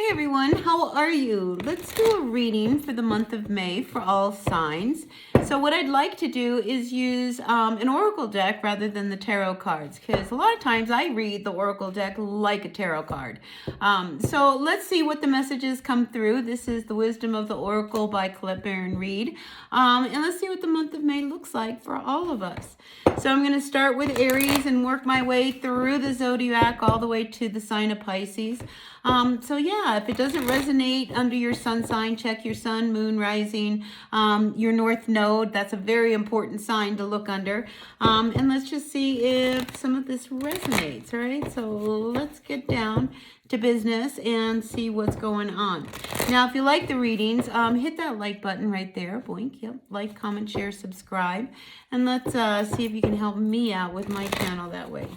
Hi everyone, how are you? Let's do a reading for the month of May for all signs. So what I'd like to do is use an oracle deck rather than the tarot cards, because a lot of times I read the oracle deck like a tarot card. So let's see what the messages come through. This is The Wisdom of the Oracle by Collette and Reid. And let's see what the month of May looks like for all of us. So I'm going to start with Aries and work my way through the zodiac all the way to the sign of Pisces. So yeah, if it doesn't resonate under your sun sign, check your sun, moon, rising, your north node. That's a very important sign to look under. And let's just see if some of this resonates, all right? So let's get down to business and see what's going on. Now, if you like the readings, hit that like button right there. Boink, yep. Like, comment, share, subscribe. And let's see if you can help me out with my channel that way.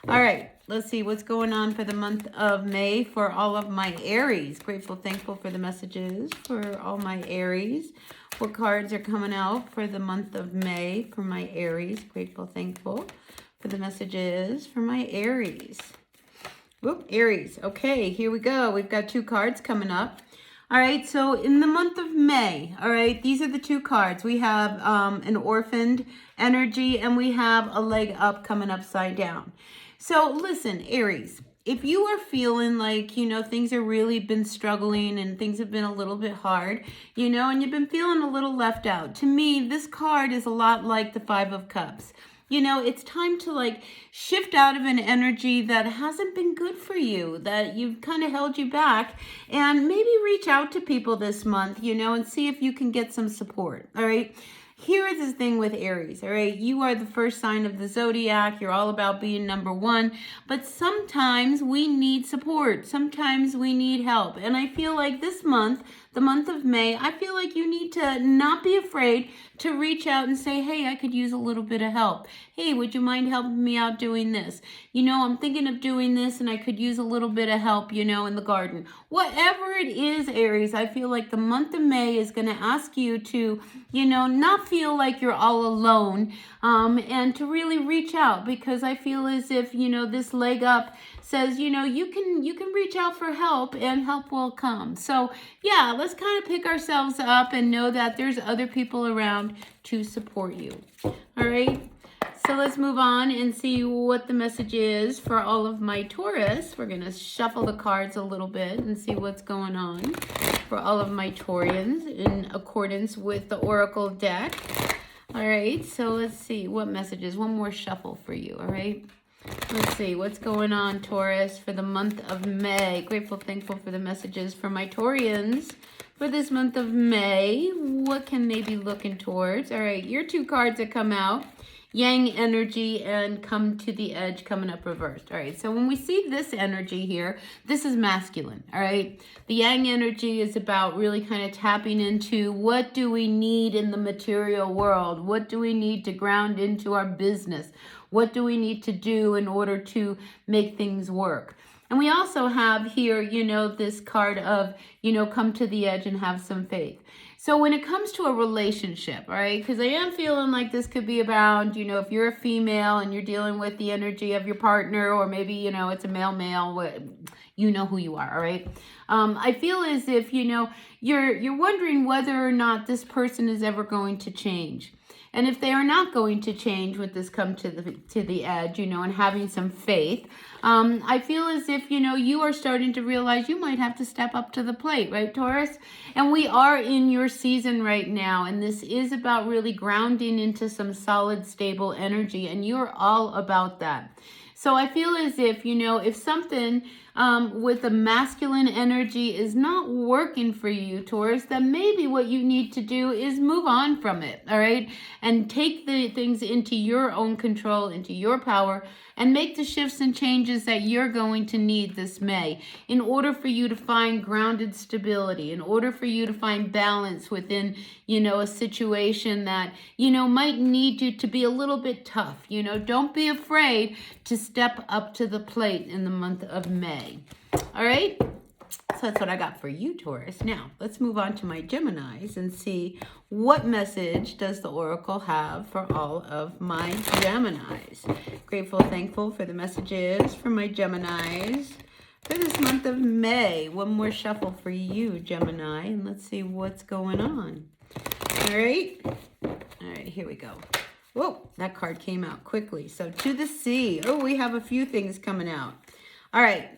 All right, let's see what's going on for the month of May for all of my Aries. Grateful, thankful for the messages for all my Aries. What cards are coming out for the month of May for my Aries? Grateful, thankful for the messages for my Aries. Whoop, Aries. Okay, here we go. We've got two cards coming up. All right, so in the month of May, all right, these are the two cards. We have an orphaned energy and we have a leg up coming upside down. So listen, Aries, if you are feeling like, you know, things have really been struggling and things have been a little bit hard, you know, and you've been feeling a little left out, to me, this card is a lot like the Five of Cups. You know, it's time to like shift out of an energy that hasn't been good for you, that you've kind of held you back, and maybe reach out to people this month, you know, and see if you can get some support. All right. Here is the thing with Aries, all right? You are the first sign of the zodiac. You're all about being number one. But sometimes we need support. Sometimes we need help. And I feel like this month, the month of May, I feel like you need to not be afraid to reach out and say, hey, I could use a little bit of help. Hey, would you mind helping me out doing this? You know, I'm thinking of doing this and I could use a little bit of help, you know, in the garden. Whatever it is, Aries, I feel like the month of May is going to ask you to, you know, not feel like you're all alone, and to really reach out, because I feel as if, you know, this leg up says, you know, you can reach out for help and help will come. So yeah, let's kind of pick ourselves up and know that there's other people around to support you. All right. So let's move on and see what the message is for all of my Taurus. We're going to shuffle the cards a little bit and see what's going on for all of my Taurians in accordance with the Oracle deck. All right, so let's see what messages. One more shuffle for you, all right? Let's see what's going on, Taurus, for the month of May. Grateful, thankful for the messages for my Taurians for this month of May. What can they be looking towards? All right, your two cards that come out. Yang energy and come to the edge coming up reversed. All right, so when we see this energy here, this is masculine, all right? The yang energy is about really kind of tapping into what do we need in the material world? What do we need to ground into our business? What do we need to do in order to make things work? And we also have here, you know, this card of, you know, come to the edge and have some faith. So when it comes to a relationship, all right, because I am feeling like this could be about, you know, if you're a female and you're dealing with the energy of your partner, or maybe, you know, it's a male, you know who you are, all right? I feel as if, you know, you're wondering whether or not this person is ever going to change. And if they are not going to change with this come to the edge, you know, and having some faith, I feel as if, you know, you are starting to realize you might have to step up to the plate, right, Taurus? And we are in your season right now, and this is about really grounding into some solid, stable energy, and you're all about that. So I feel as if, you know, if something with a masculine energy is not working for you, Taurus, then maybe what you need to do is move on from it, all right? And take the things into your own control, into your power, and make the shifts and changes that you're going to need this May in order for you to find grounded stability, in order for you to find balance within, you know, a situation that, you know, might need you to be a little bit tough. You know, don't be afraid to step up to the plate in the month of May. All right? So that's what I got for you, Taurus. Now, let's move on to my Geminis and see what message does the Oracle have for all of my Geminis. Grateful, thankful for the messages for my Geminis for this month of May. One more shuffle for you, Gemini, and let's see what's going on. All right, here we go. Whoa, that card came out quickly. So to the sea. Oh, we have a few things coming out. All right.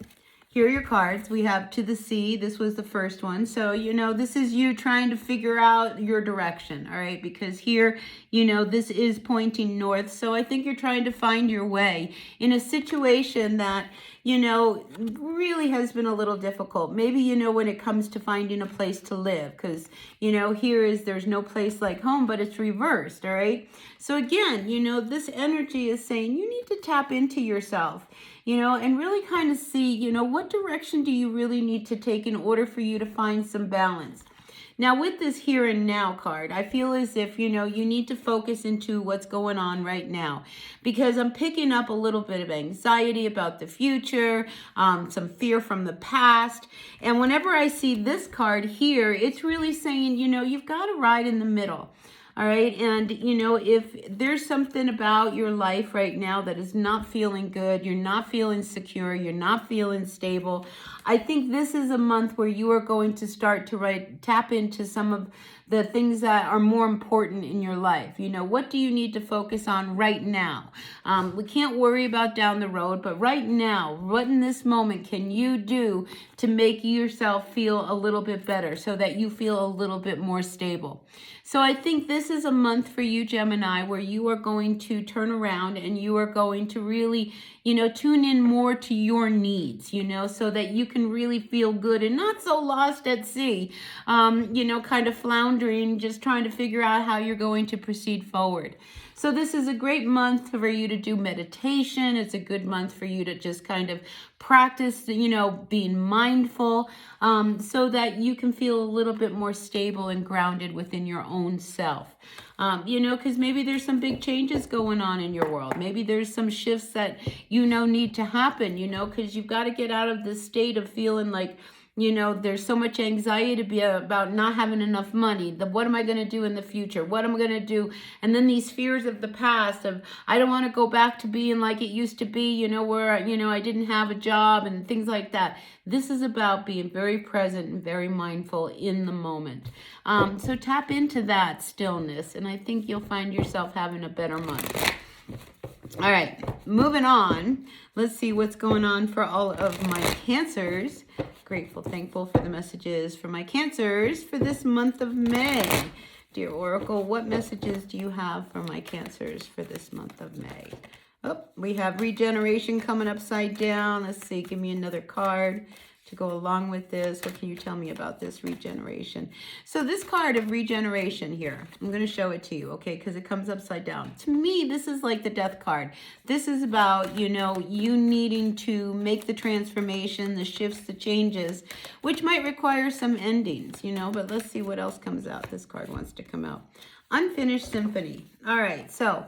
Here are your cards. We have to the sea. This was the first one. So, you know, this is you trying to figure out your direction, all right? Because here, you know, this is pointing north. So I think you're trying to find your way in a situation that, you know, really has been a little difficult. Maybe, you know, when it comes to finding a place to live, because, you know, here is there's no place like home, but it's reversed, all right? So again, you know, this energy is saying you need to tap into yourself, you know, and really kind of see, you know, what direction do you really need to take in order for you to find some balance. Now, with this here and now card, I feel as if, you know, you need to focus into what's going on right now, because I'm picking up a little bit of anxiety about the future, some fear from the past. And whenever I see this card here, it's really saying, you know, you've got to ride in the middle. All right. And, you know, if there's something about your life right now that is not feeling good, you're not feeling secure, you're not feeling stable, I think this is a month where you are going to start to tap into some of the things that are more important in your life. You know, what do you need to focus on right now? We can't worry about down the road, but right now, what in this moment can you do to make yourself feel a little bit better so that you feel a little bit more stable? So I think this is a month for you, Gemini, where you are going to turn around and you are going to really, you know, tune in more to your needs, you know, so that you can really feel good and not so lost at sea, you know, kind of floundering, just trying to figure out how you're going to proceed forward. So this is a great month for you to do meditation. It's a good month for you to just kind of practice, you know, being mindful, so that you can feel a little bit more stable and grounded within your own self. You know, because maybe there's some big changes going on in your world. Maybe there's some shifts that, you know, need to happen, you know, because you've got to get out of this state of feeling like, you know, there's so much anxiety about not having enough money. What am I going to do in the future? What am I going to do? And then these fears of the past of, I don't want to go back to being like it used to be, you know, where, you know, I didn't have a job and things like that. This is about being very present and very mindful in the moment. So tap into that stillness, and I think you'll find yourself having a better month. All right, moving on. Let's see what's going on for all of my Cancers. Grateful, thankful for the messages for my Cancers for this month of May. Dear Oracle, what messages do you have for my Cancers for this month of May? Oh, we have regeneration coming upside down. Let's see, give me another card to go along with this. What can you tell me about this regeneration? So this card of regeneration here, I'm going to show it to you, okay, because it comes upside down. To me, this is like the death card. This is about, you know, you needing to make the transformation, the shifts, the changes, which might require some endings, you know, but let's see what else comes out. This card wants to come out. Unfinished symphony. All right, so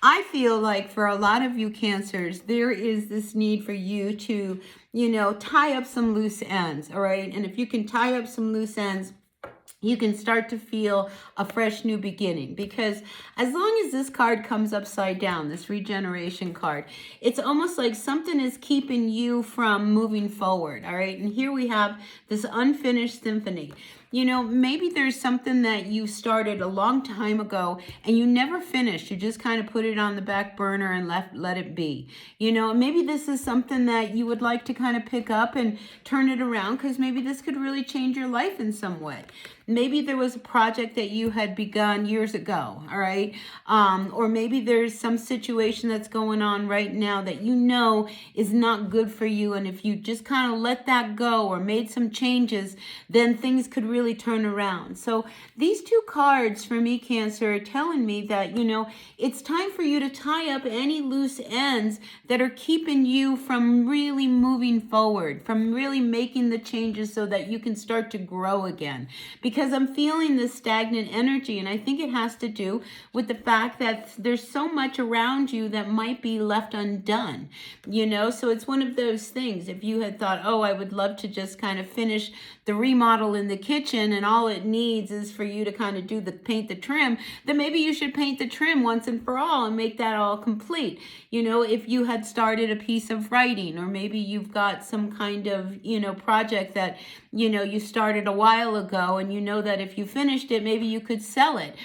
I feel like for a lot of you Cancers, there is this need for you to, you know, tie up some loose ends, all right? And if you can tie up some loose ends, you can start to feel a fresh new beginning, because as long as this card comes upside down, this regeneration card, it's almost like something is keeping you from moving forward, all right? And here we have this unfinished symphony. You know, maybe there's something that you started a long time ago and you never finished. You just kind of put it on the back burner and let it be. You know, maybe this is something that you would like to kind of pick up and turn it around, because maybe this could really change your life in some way. Maybe there was a project that you had begun years ago, all right? Or maybe there's some situation that's going on right now that you know is not good for you. And if you just kind of let that go or made some changes, then things could really turn around. So these two cards for me, Cancer, are telling me that, you know, it's time for you to tie up any loose ends that are keeping you from really moving forward, from really making the changes so that you can start to grow again. Because I'm feeling this stagnant energy, and I think it has to do with the fact that there's so much around you that might be left undone, you know? So it's one of those things. If you had thought, oh, I would love to just kind of finish the remodel in the kitchen, kitchen and all it needs is for you to kind of do the paint the trim, then maybe you should paint the trim once and for all and make that all complete. You know, if you had started a piece of writing, or maybe you've got some kind of, you know, project that, you know, you started a while ago, and you know that if you finished it, maybe you could sell it.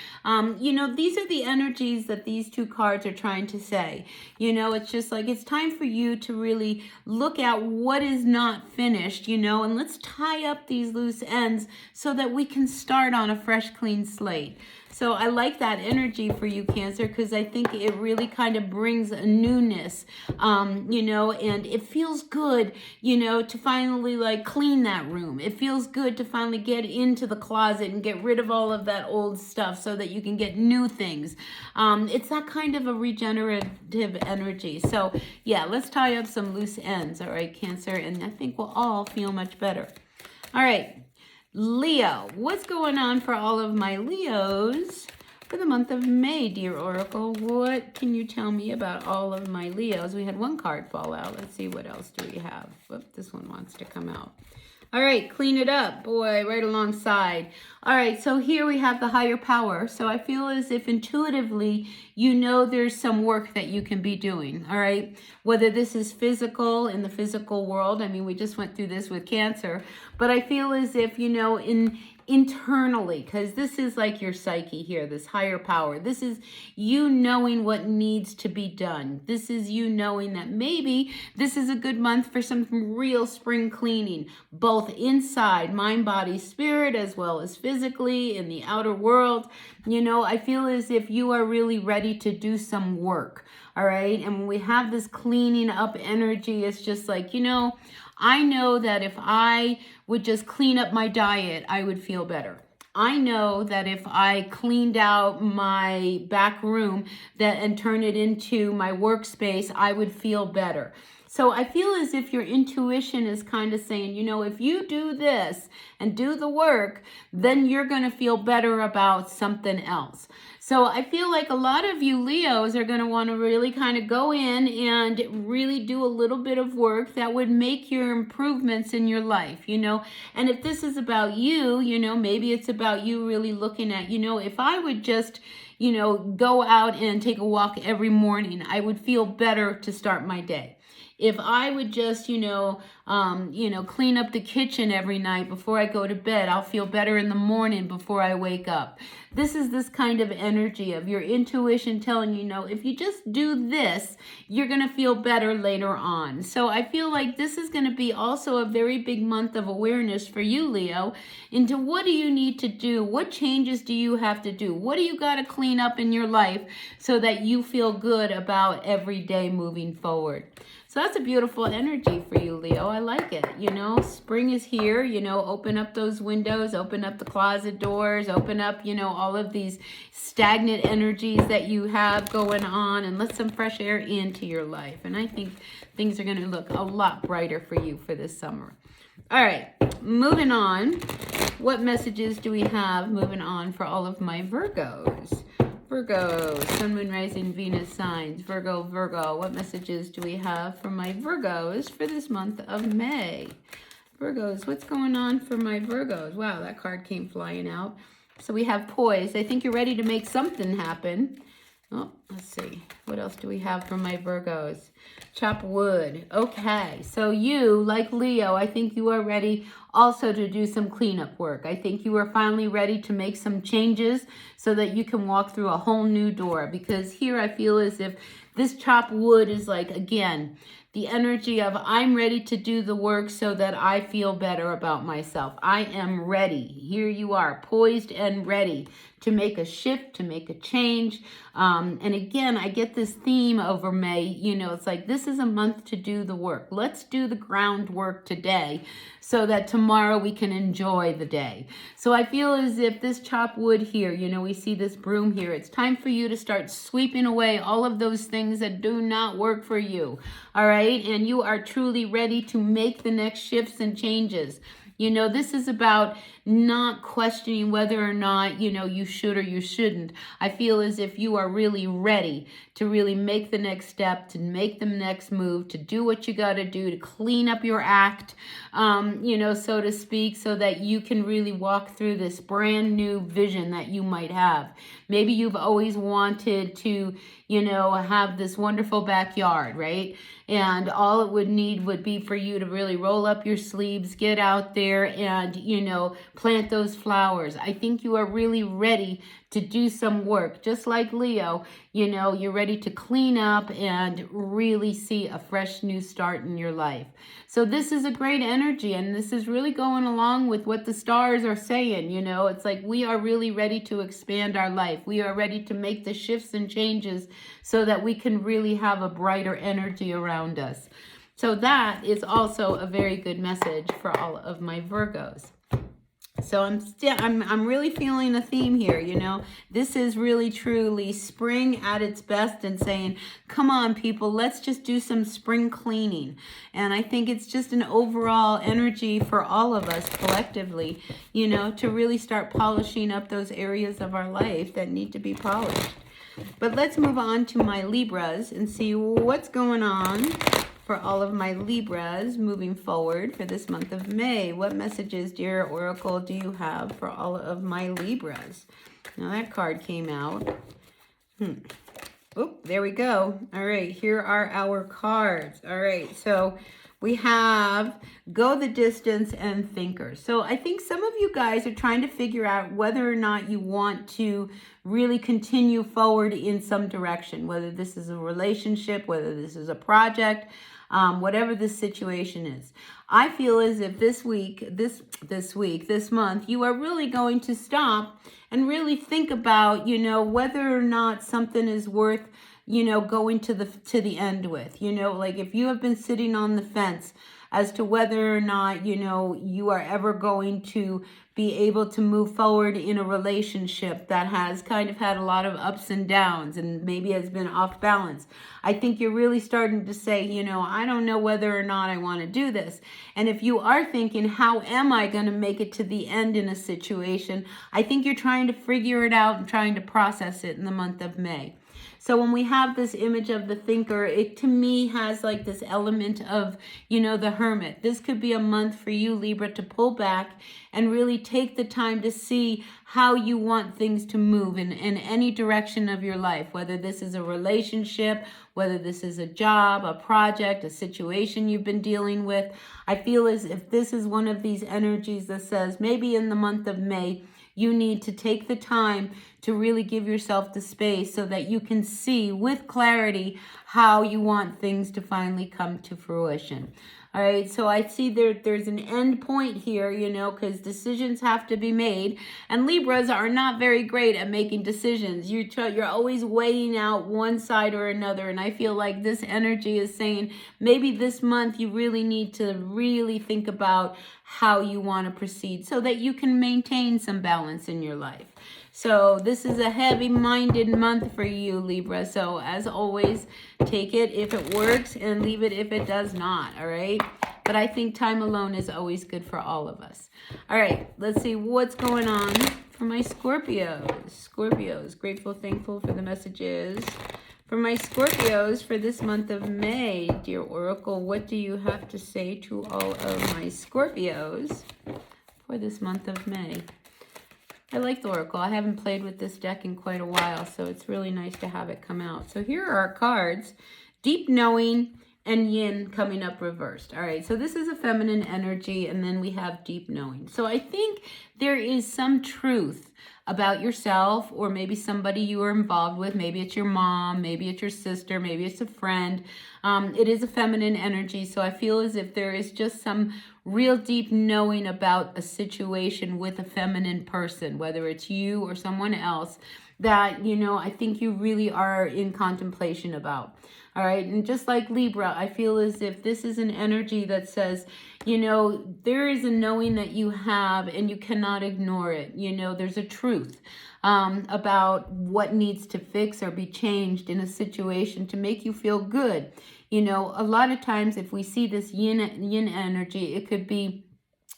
You know, these are the energies that these two cards are trying to say. You know, it's just like, it's time for you to really look at what is not finished, you know, and let's tie up these loose ends so that we can start on a fresh, clean slate. So I like that energy for you, Cancer, because I think it really kind of brings a newness, you know, and it feels good, you know, to finally like clean that room. It feels good to finally get into the closet and get rid of all of that old stuff so that you can get new things. It's that kind of a regenerative energy. So yeah, let's tie up some loose ends, all right, Cancer, and I think we'll all feel much better. All right. Leo, what's going on for all of my Leos for the month of May, dear Oracle? What can you tell me about all of my Leos? We had one card fall out. Let's see, what else do we have? Whoop, this one wants to come out. All right, clean it up, boy, right alongside. All right, so here we have the higher power. So I feel as if intuitively, you know there's some work that you can be doing, all right? Whether this is physical, in the physical world. I mean, we just went through this with Cancer. But I feel as if, you know, internally, because this is like your psyche here, this higher power. This is you knowing what needs to be done. This is you knowing that maybe this is a good month for some real spring cleaning, both inside, mind, body, spirit, as well as physically in the outer world. You know, I feel as if you are really ready to do some work. All right. And when we have this cleaning up energy, it's just like, you know, I know that if I would just clean up my diet, I would feel better. I know that if I cleaned out my back room and turn it into my workspace, I would feel better. So I feel as if your intuition is kind of saying, you know, if you do this and do the work, then you're going to feel better about something else. So I feel like a lot of you Leos are going to want to really kind of go in and really do a little bit of work that would make your improvements in your life, you know. And if this is about you, you know, maybe it's about you really looking at, you know, if I would just, you know, go out and take a walk every morning, I would feel better to start my day. If I would just, you know, clean up the kitchen every night before I go to bed, I'll feel better in the morning before I wake up. This is this kind of energy of your intuition telling you, know, if you just do this, you're going to feel better later on. So I feel like this is going to be also a very big month of awareness for you, Leo, into what do you need to do? What changes do you have to do? What do you got to clean up in your life so that you feel good about every day moving forward? So that's a beautiful energy for you, Leo. I like it. You know, spring is here. You know, open up those windows, open up the closet doors, open up, you know, all of these stagnant energies that you have going on, and let some fresh air into your life. And I think things are going to look a lot brighter for you for this summer. All right, moving on. What messages do we have moving on for all of my Virgos? Virgo, Sun, Moon, Rising, Venus signs. Virgo, what messages do we have for my Virgos for this month of May? Virgos, what's going on for my Virgos? Wow, that card came flying out. So we have poise. I think you're ready to make something happen. Oh, let's see. What else do we have for my Virgos? Chop wood. Okay, so you, like Leo, I think you are ready also to do some cleanup work. I think you are finally ready to make some changes so that you can walk through a whole new door. Because here I feel as if this chop wood is like, again, the energy of I'm ready to do the work so that I feel better about myself. I am ready. Here you are, poised and ready to make a shift, to make a change. And again, I get this theme over May. You know, it's like this is a month to do the work. Let's do the groundwork today so that tomorrow we can enjoy the day. So I feel as if this chop wood here, you know, we see this broom here. It's time for you to start sweeping away all of those things that do not work for you. All right. And you are truly ready to make the next shifts and changes. You know, this is about not questioning whether or not, you know, you should or you shouldn't. I feel as if you are really ready to really make the next step, to make the next move, to do what you got to do, to clean up your act, you know, so to speak, so that you can really walk through this brand new vision that you might have. Maybe you've always wanted to, you know, have this wonderful backyard, right? And all it would need would be for you to really roll up your sleeves, get out there and, you know, plant those flowers. I think you are really ready to do some work. Just like Leo, you know, you're ready to clean up and really see a fresh new start in your life. So this is a great energy, and this is really going along with what the stars are saying. You know, it's like we are really ready to expand our life. We are ready to make the shifts and changes so that we can really have a brighter energy around us. So that is also a very good message for all of my Virgos. So I'm really feeling a theme here, you know. This is really truly spring at its best and saying, come on people, let's just do some spring cleaning. And I think it's just an overall energy for all of us collectively, you know, to really start polishing up those areas of our life that need to be polished. But let's move on to my Libras and see what's going on for all of my Libras moving forward for this month of May. What messages, dear Oracle, do you have for all of my Libras? Now that card came out. Oh, there we go. All right, here are our cards. All right, so we have Go the Distance and Thinker. So I think some of you guys are trying to figure out whether or not you want to really continue forward in some direction, whether this is a relationship, whether this is a project, whatever the situation is. I feel as if this month, you are really going to stop and really think about, you know, whether or not something is worth, you know, going to the end with. You know, like if you have been sitting on the fence as to whether or not, you know, you are ever going to be able to move forward in a relationship that has kind of had a lot of ups and downs and maybe has been off balance. I think you're really starting to say, you know, I don't know whether or not I want to do this. And if you are thinking, how am I going to make it to the end in a situation? I think you're trying to figure it out and trying to process it in the month of May. So when we have this image of the Thinker, it to me has like this element of, you know, the Hermit. This could be a month for you, Libra, to pull back and really take the time to see how you want things to move in any direction of your life, whether this is a relationship, whether this is a job, a project, a situation you've been dealing with. I feel as if this is one of these energies that says maybe in the month of May, you need to take the time to really give yourself the space so that you can see with clarity how you want things to finally come to fruition. All right, so I see there's an end point here, you know, because decisions have to be made. And Libras are not very great at making decisions. You're always weighing out one side or another. And I feel like this energy is saying maybe this month you really need to really think about how you want to proceed so that you can maintain some balance in your life. So this is a heavy-minded month for you, Libra. So as always, take it if it works and leave it if it does not, all right? But I think time alone is always good for all of us. All right, let's see what's going on for my Scorpios. Scorpios, grateful, thankful for the messages. For my Scorpios for this month of May, dear Oracle, what do you have to say to all of my Scorpios for this month of May? I like the Oracle. I haven't played with this deck in quite a while, so it's really nice to have it come out. So here are our cards, Deep Knowing and Yin coming up reversed. All right, so this is a feminine energy, and then we have Deep Knowing. So I think there is some truth about yourself or maybe somebody you are involved with. Maybe it's your mom, maybe it's your sister, maybe it's a friend. It is a feminine energy, so I feel as if there is just some real deep knowing about a situation with a feminine person, whether it's you or someone else, that, you know, I think you really are in contemplation about. All right, and just like Libra, I feel as if this is an energy that says, you know, there is a knowing that you have and you cannot ignore it. You know, there's a truth about what needs to fix or be changed in a situation to make you feel good. You know, a lot of times if we see this yin energy, it could be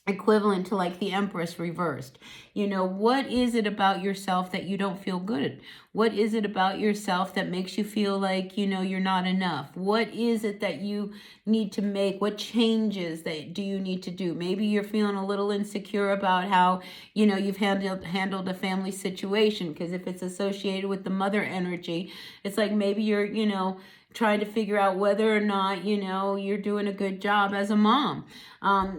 equivalent to like the Empress reversed. You know, what is it about yourself that you don't feel good? What is it about yourself that makes you feel like, you know, you're not enough? What is it that you need to make? What changes that do you need to do? Maybe you're feeling a little insecure about how, you know, you've handled a family situation, because if it's associated with the mother energy, it's like maybe you're, you know, trying to figure out whether or not, you know, you're doing a good job as a mom.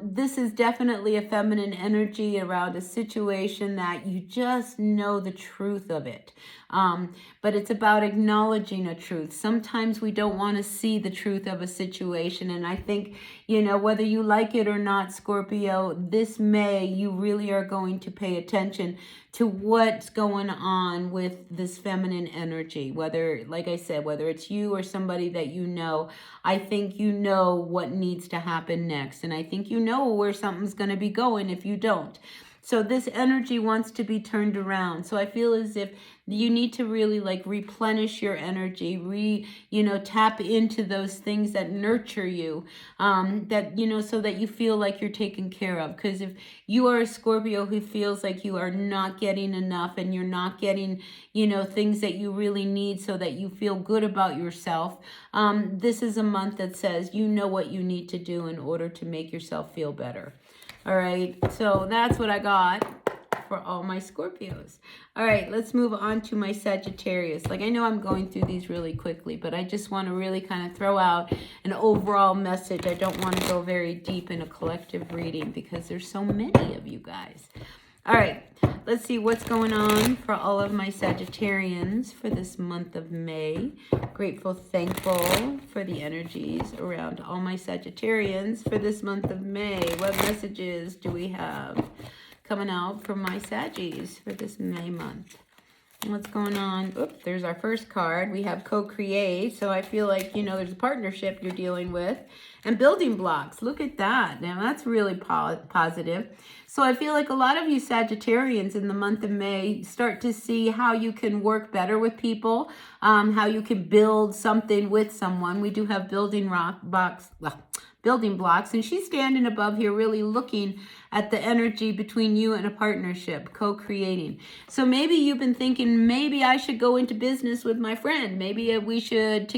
This is definitely a feminine energy around a situation that you just know the truth of it. But it's about acknowledging a truth. Sometimes we don't want to see the truth of a situation. And I think, you know, whether you like it or not, Scorpio, this May, you really are going to pay attention to what's going on with this feminine energy. Whether, like I said, whether it's you or somebody that you know, I think you know what needs to happen next. And I think you know where something's going to be going if you don't. So this energy wants to be turned around. So I feel as if you need to really like replenish your energy, you know, tap into those things that nurture you, that, you know, so that you feel like you're taken care of. Because if you are a Scorpio who feels like you are not getting enough and you're not getting, you know, things that you really need so that you feel good about yourself, this is a month that says you know what you need to do in order to make yourself feel better. All right, so that's what I got for all my Scorpios. All right, let's move on to my Sagittarius. Like, I know I'm going through these really quickly, but I just want to really kind of throw out an overall message. I don't want to go very deep in a collective reading because there's so many of you guys. All right, let's see what's going on for all of my Sagittarians for this month of May. Grateful, thankful for the energies around all my Sagittarians for this month of May. What messages do we have coming out from my Saggies for this May month? What's going on? Oops, there's our first card. We have co-create. So I feel like, you know, there's a partnership you're dealing with. And building blocks. Look at that. Now, that's really positive. So I feel like a lot of you Sagittarians in the month of May start to see how you can work better with people, how you can build something with someone. We do have building blocks, and she's standing above here really looking at the energy between you and a partnership, co-creating. So maybe you've been thinking, maybe I should go into business with my friend. Maybe we should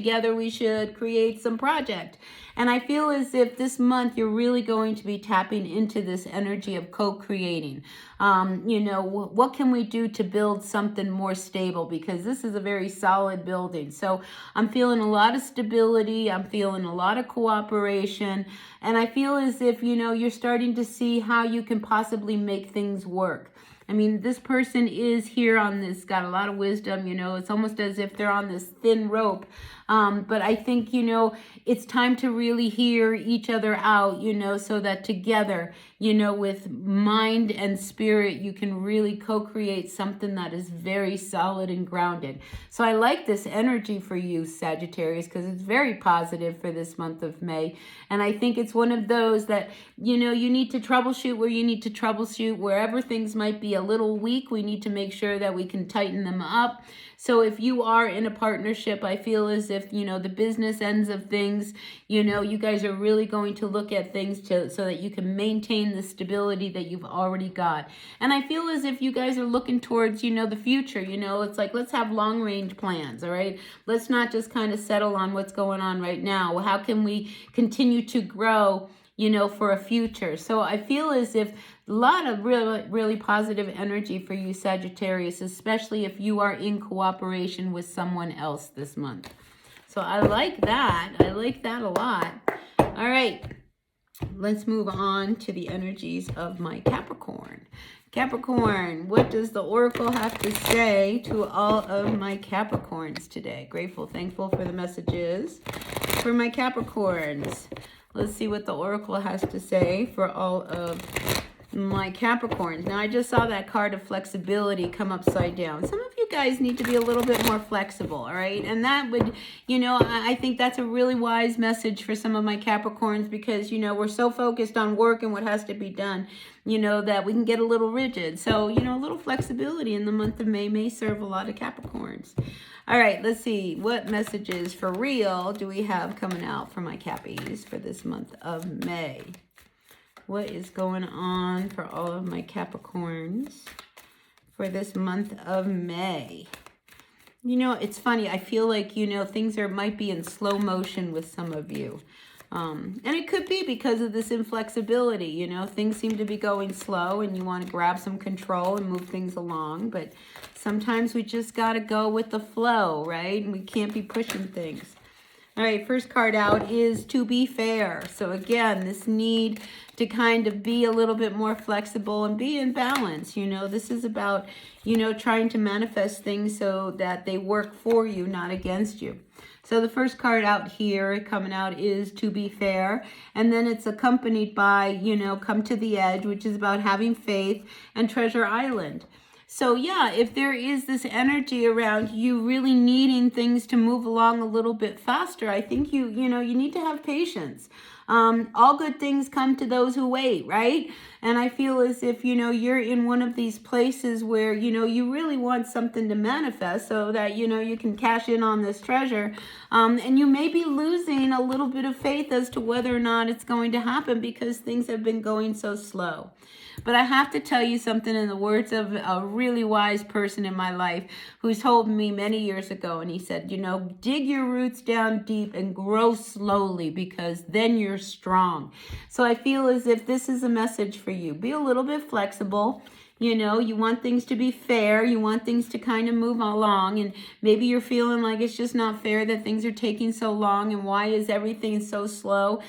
create some project. And I feel as if this month you're really going to be tapping into this energy of co-creating. You know, what can we do to build something more stable? Because this is a very solid building. So I'm feeling a lot of stability. I'm feeling a lot of cooperation. And I feel as if, you know, you're starting to see how you can possibly make things work. I mean, this person is here on this, got a lot of wisdom, you know, it's almost as if they're on this thin rope. But I think, you know, it's time to really hear each other out, you know, so that together, you know, with mind and spirit, you can really co-create something that is very solid and grounded. So I like this energy for you, Sagittarius, because it's very positive for this month of May. And I think it's one of those that, you know, you need to troubleshoot where you need to troubleshoot. Wherever things might be a little weak, we need to make sure that we can tighten them up. So if you are in a partnership, I feel as if, you know, the business ends of things, you know, you guys are really going to look at things so that you can maintain the stability that you've already got. And I feel as if you guys are looking towards, you know, the future. You know, it's like, let's have long range plans, all right? Let's not just kind of settle on what's going on right now. How can we continue to grow, you know, for a future? So I feel as if a lot of really positive energy for you, Sagittarius, especially if you are in cooperation with someone else this month. So I like that. I like that a lot. All right. Let's move on to the energies of my Capricorn. Capricorn, what does the Oracle have to say to all of my Capricorns today? Grateful, thankful for the messages for my Capricorns. Let's see what the Oracle has to say for all of my Capricorns. Now, I just saw that card of flexibility come upside down. Some of you guys need to be a little bit more flexible, all right? And that would, you know, I think that's a really wise message for some of my Capricorns because, you know, we're so focused on work and what has to be done, you know, that we can get a little rigid. So, you know, a little flexibility in the month of May may serve a lot of Capricorns. All right, let's see. What messages for real do we have coming out for my Cappies for this month of May? what is going on for all of my Capricorns for this month of May? You know, it's funny. I feel like, you know, things might be in slow motion with some of you. And it could be because of this inflexibility, you know, things seem to be going slow and you want to grab some control and move things along. But sometimes we just got to go with the flow, right? And we can't be pushing things. All right, first card out is to be fair. So again, this need to kind of be a little bit more flexible and be in balance. You know, this is about, you know, trying to manifest things so that they work for you, not against you. So the first card out here coming out is to be fair. And then it's accompanied by, you know, come to the edge, which is about having faith, and treasure island. So yeah, if there is this energy around you really needing things to move along a little bit faster, I think you need to have patience. All good things come to those who wait, right? And I feel as if, you know, you're in one of these places where, you know, you really want something to manifest so that, you know, you can cash in on this treasure. And you may be losing a little bit of faith as to whether or not it's going to happen because things have been going so slow. But I have to tell you something in the words of a really wise person in my life who told me many years ago. And he said, you know, dig your roots down deep and grow slowly because then you're strong. So I feel as if this is a message for you. Be a little bit flexible. You know, you want things to be fair. You want things to kind of move along. And maybe you're feeling like it's just not fair that things are taking so long. And why is everything so slow?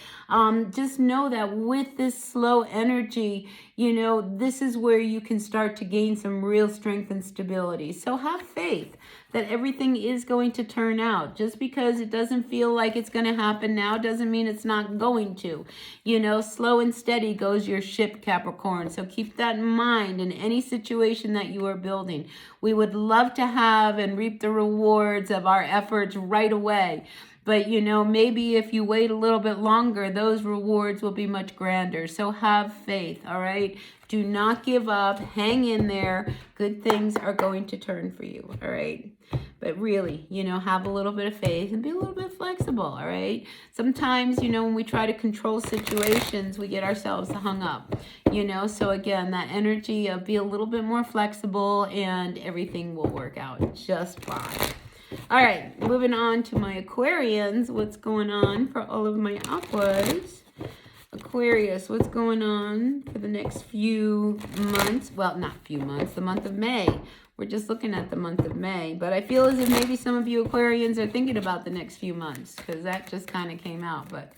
Just know that with this slow energy, you know, this is where you can start to gain some real strength and stability. So have faith that everything is going to turn out. Just because it doesn't feel like it's going to happen now doesn't mean it's not going to. You know, slow and steady goes your ship, Capricorn. So keep that in mind in any situation that you are building. We would love to have and reap the rewards of our efforts right away. But, you know, maybe if you wait a little bit longer, those rewards will be much grander. So have faith, all right? Do not give up. Hang in there. Good things are going to turn for you, all right? But really, you know, have a little bit of faith and be a little bit flexible, all right? Sometimes, you know, when we try to control situations, we get ourselves hung up, you know? So again, that energy of be a little bit more flexible and everything will work out just fine. All right, moving on to my Aquarians. What's going on for all of my Aquas? Aquarius, what's going on for the next few months? Well, not few months, the month of May. We're just looking at the month of May. But I feel as if maybe some of you Aquarians are thinking about the next few months because that just kind of came out. But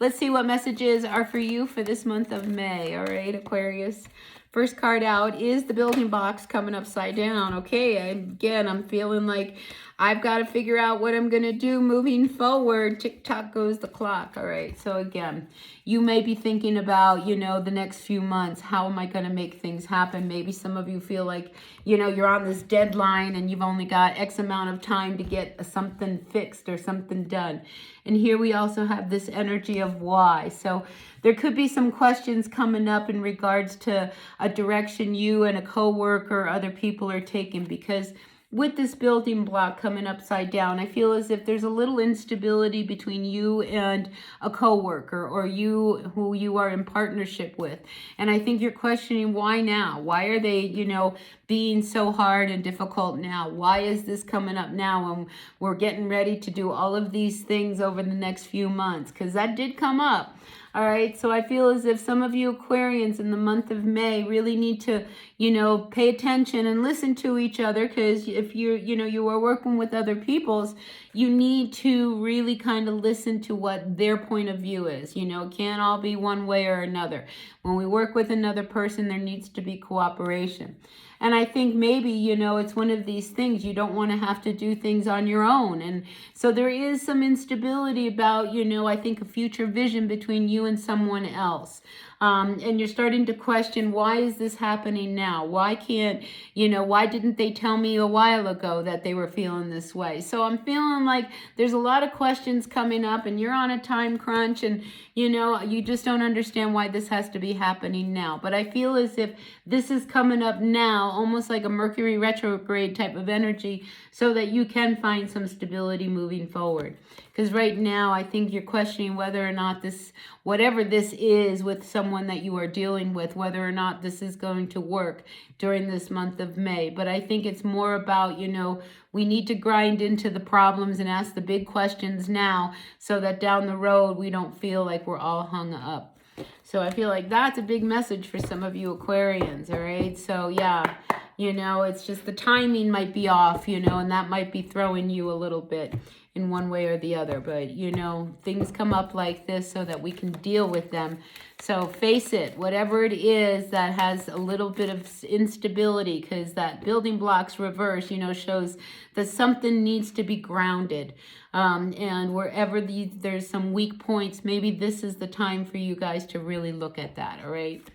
let's see what messages are for you for this month of May. All right, Aquarius. First card out is the building blocks coming upside down. Okay, again, I'm feeling like I've got to figure out what I'm going to do moving forward. Tick-tock goes the clock. All right, so again, you may be thinking about, you know, the next few months. How am I going to make things happen? Maybe some of you feel like, you know, you're on this deadline and you've only got X amount of time to get something fixed or something done. And here we also have this energy of why. So there could be some questions coming up in regards to a direction you and a coworker or other people are taking, because with this building block coming upside down, I feel as if there's a little instability between you and a coworker or you who you are in partnership with. And I think you're questioning why now? Why are they, you know, being so hard and difficult now? Why is this coming up now when we're getting ready to do all of these things over the next few months? Because that did come up. All right, so I feel as if some of you Aquarians in the month of May really need to, you know, pay attention and listen to each other, because if you're, you know, you are working with other people's, you need to really kind of listen to what their point of view is. You know, it can't all be one way or another. When we work with another person, there needs to be cooperation. And I think maybe, you know, it's one of these things, you don't want to have to do things on your own. And so there is some instability about, you know, I think a future vision between you and someone else. And you're starting to question, why is this happening now? Why can't, you know, why didn't they tell me a while ago that they were feeling this way? So I'm feeling like there's a lot of questions coming up and you're on a time crunch and, you know, you just don't understand why this has to be happening now. But I feel as if this is coming up now, almost like a Mercury retrograde type of energy, so that you can find some stability moving forward. Because right now, I think you're questioning whether or not this, whatever this is with someone that you are dealing with, whether or not this is going to work during this month of May. But I think it's more about, you know, we need to grind into the problems and ask the big questions now so that down the road we don't feel like we're all hung up. So I feel like that's a big message for some of you Aquarians, all right? So yeah, you know, it's just the timing might be off, you know, and that might be throwing you a little bit in one way or the other. But, you know, things come up like this so that we can deal with them. So face it, whatever it is that has a little bit of instability, because that building blocks reverse, you know, shows that something needs to be grounded. And wherever there's some weak points, maybe this is the time for you guys to really look at that, all right?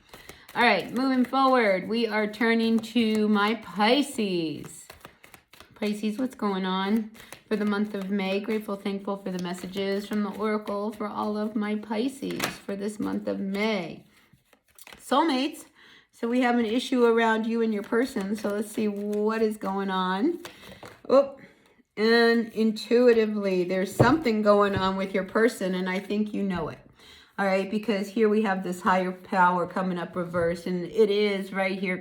All right, moving forward, we are turning to my Pisces. Pisces, what's going on for the month of May? Grateful, thankful for the messages from the Oracle for all of my Pisces for this month of May. Soulmates. So we have an issue around you and your person. So let's see what is going on. Oh, and intuitively, there's something going on with your person, and I think you know it. All right, because here we have this higher power coming up reverse, and it is right here,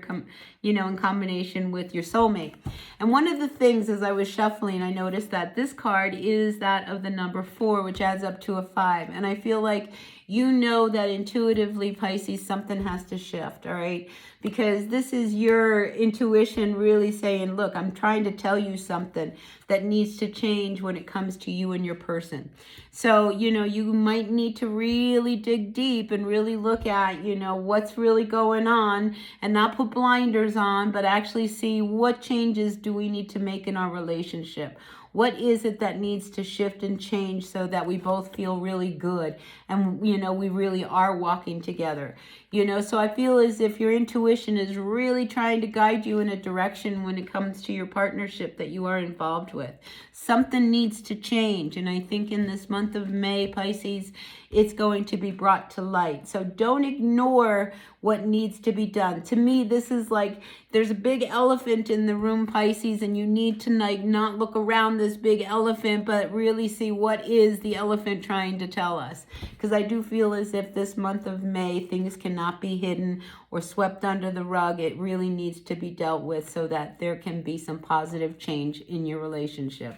you know, in combination with your soulmate. And one of the things as I was shuffling, I noticed that this card is that of the number 4, which adds up to a 5. And I feel like you know that intuitively, Pisces, something has to shift, all right? Because this is your intuition really saying, look, I'm trying to tell you something that needs to change when it comes to you and your person. So, you know, you might need to really dig deep and really look at, you know, what's really going on and not put blinders on, but actually see what changes do we need to make in our relationship. What is it that needs to shift and change so that we both feel really good and, you know, we really are walking together? You know, so I feel as if your intuition is really trying to guide you in a direction when it comes to your partnership that you are involved with. Something needs to change. And I think in this month of May, Pisces, it's going to be brought to light. So don't ignore what needs to be done. To me, this is like there's a big elephant in the room, Pisces, and you need to like not look around this big elephant, but really see what is the elephant trying to tell us. Because I do feel as if this month of May, things cannot be hidden or swept under the rug. It really needs to be dealt with so that there can be some positive change in your relationship.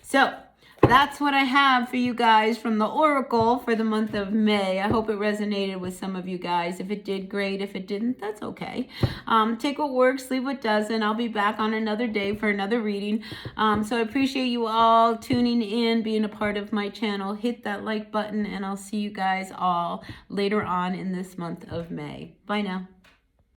So that's what I have for you guys from the Oracle for the month of May. I hope it resonated with some of you guys. If it did, great. If it didn't, that's okay. Take what works, leave what doesn't. I'll be back on another day for another reading. So I appreciate you all tuning in, being a part of my channel. Hit that like button, and I'll see you guys all later on in this month of May. Bye now.